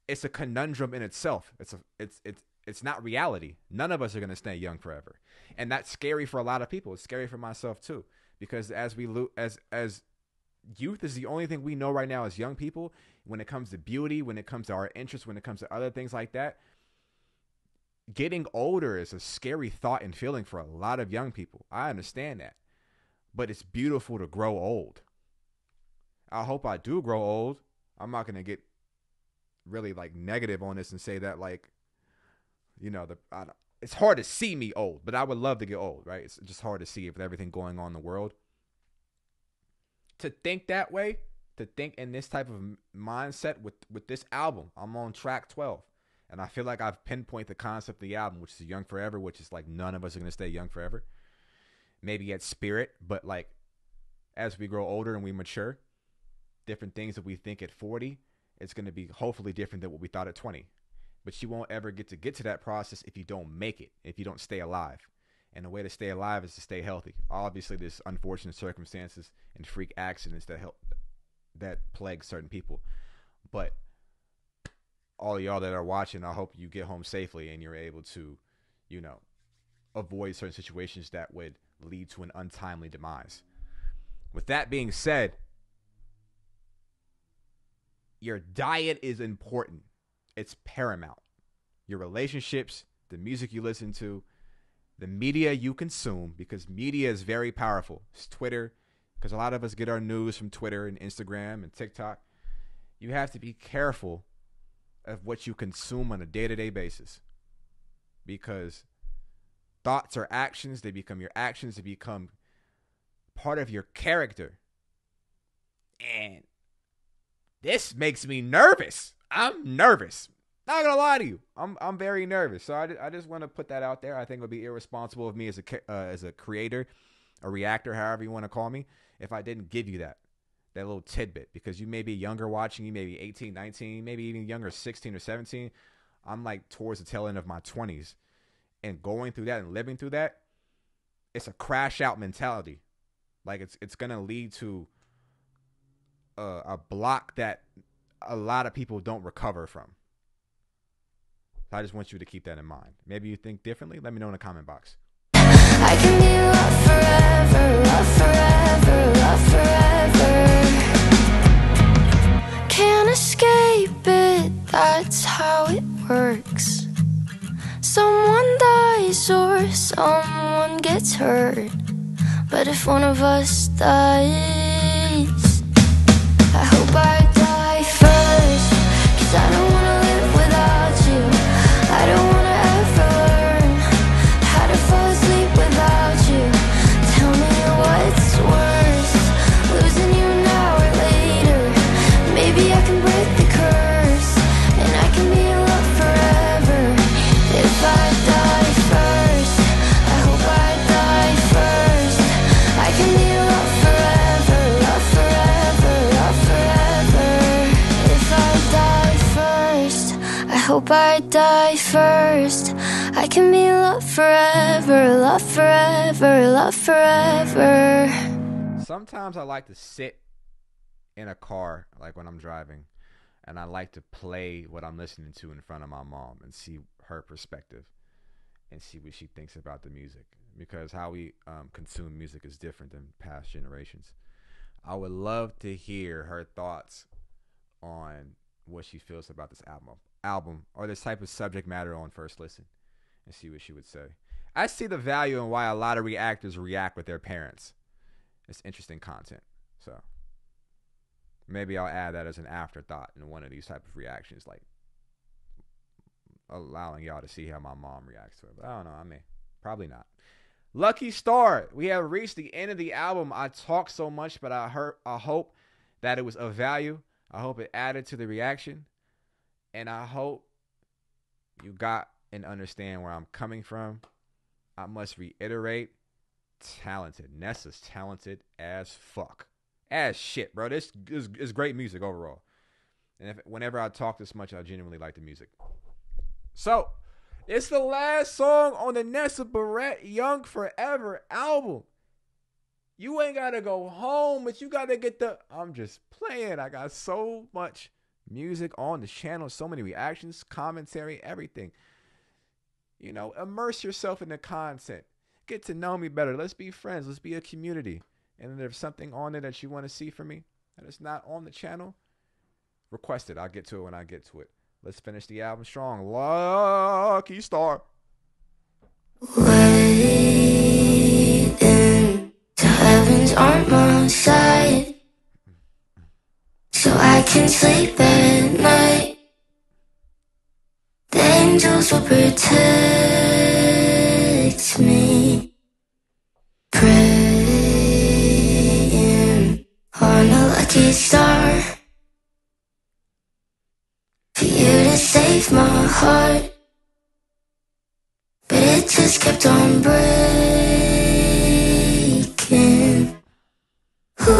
it's a conundrum in itself. It's not reality. None of us are going to stay young forever. And that's scary for a lot of people. It's scary for myself too. Because as youth is the only thing we know right now as young people, when it comes to beauty, when it comes to our interests, when it comes to other things like that, getting older is a scary thought and feeling for a lot of young people. I understand that. But it's beautiful to grow old. I hope I do grow old. I'm not going to get really, like, negative on this and say that, like, you know, it's hard to see me old, but I would love to get old, right? It's just hard to see with everything going on in the world. To think that way, to think in this type of mindset with this album, I'm on track 12. And I feel like I've pinpointed the concept of the album, which is Young Forever, which is like none of us are going to stay young forever. Maybe at spirit, but like as we grow older and we mature, different things that we think at 40, it's going to be hopefully different than what we thought at 20. But you won't ever get to that process if you don't make it, if you don't stay alive. And the way to stay alive is to stay healthy. Obviously, there's unfortunate circumstances and freak accidents that plague certain people. But all y'all that are watching, I hope you get home safely and you're able to, you know, avoid certain situations that would lead to an untimely demise. With that being said, your diet is important. It's paramount. Your relationships, the music you listen to, the media you consume, because media is very powerful. It's Twitter, because a lot of us get our news from Twitter and Instagram and TikTok. You have to be careful of what you consume on a day-to-day basis, because thoughts are actions. They become your actions. They become part of your character. And this makes me nervous. I'm nervous. Not gonna lie to you, I'm very nervous. So I just want to put that out there. I think it would be irresponsible of me as a creator, a reactor, however you want to call me, if I didn't give you that little tidbit, because you may be younger watching, you may be 18, 19, maybe even younger, 16 or 17. I'm like towards the tail end of my 20s, and going through that and living through that, it's a crash out mentality. Like it's gonna lead to a block that a lot of people don't recover from. I just want you to keep that in mind. Maybe you think differently. Let me know in the comment box. I can be loved forever, loved forever, love forever. Can't escape it, that's how it works. Someone dies or someone gets hurt, but if one of us dies, I hope I die first, 'cause I don't wanna live without you. I don't wanna ever learn how to fall asleep without you. Tell me what's worse, losing you now or later. Maybe I can break the curse, and I can be loved forever. If I die first, I hope I die first. I can be loved forever, loved forever, loved forever. If I die first, I hope I die first. I can be loved forever, loved forever, loved forever. Sometimes I like to sit in a car, like when I'm driving, and I like to play what I'm listening to in front of my mom and see her perspective and see what she thinks about the music, because how we consume music is different than past generations. I would love to hear her thoughts on what she feels about this album or this type of subject matter on first listen, and see what she would say. I see the value in why a lot of reactors react with their parents. It's interesting content. So maybe I'll add that as an afterthought in one of these type of reactions, like allowing y'all to see how my mom reacts to it. But I don't know. I mean, probably not. Lucky Star. We have reached the end of the album. I talk so much, but I hope that it was of value. I hope it added to the reaction. And I hope you got and understand where I'm coming from. I must reiterate, talented. Nessa's talented as fuck. As shit, bro. This is great music overall. And whenever I talk this much, I genuinely like the music. So, it's the last song on the Nessa Barrett Young Forever album. You ain't got to go home, but you got to get the... I'm just playing. I got so much music on the channel, so many reactions, commentary, everything. You know, immerse yourself in the content. Get to know me better. Let's be friends. Let's be a community. And if there's something on there that you want to see from me that is not on the channel, request it. I'll get to it when I get to it. Let's finish the album strong. Lucky Star. Waiting till heavens aren't my side, so I can sleep at night. The angels will protect me. Praying on a lucky star for you to save my heart, but it just kept on breaking. Ooh,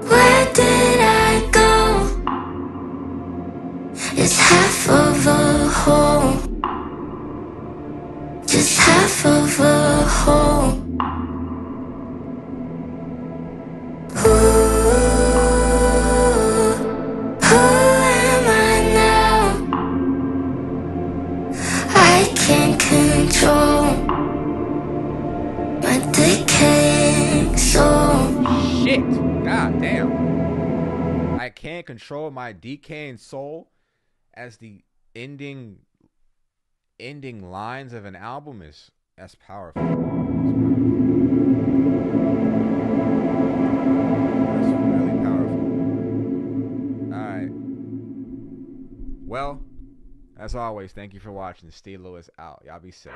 where did I go? It's half of a whole, just half of a whole. God damn. I can't control my decaying soul, as the ending lines of an album is... That's powerful. That's really powerful. Alright. Well, as always, thank you for watching. Steve Lewis out. Y'all be safe.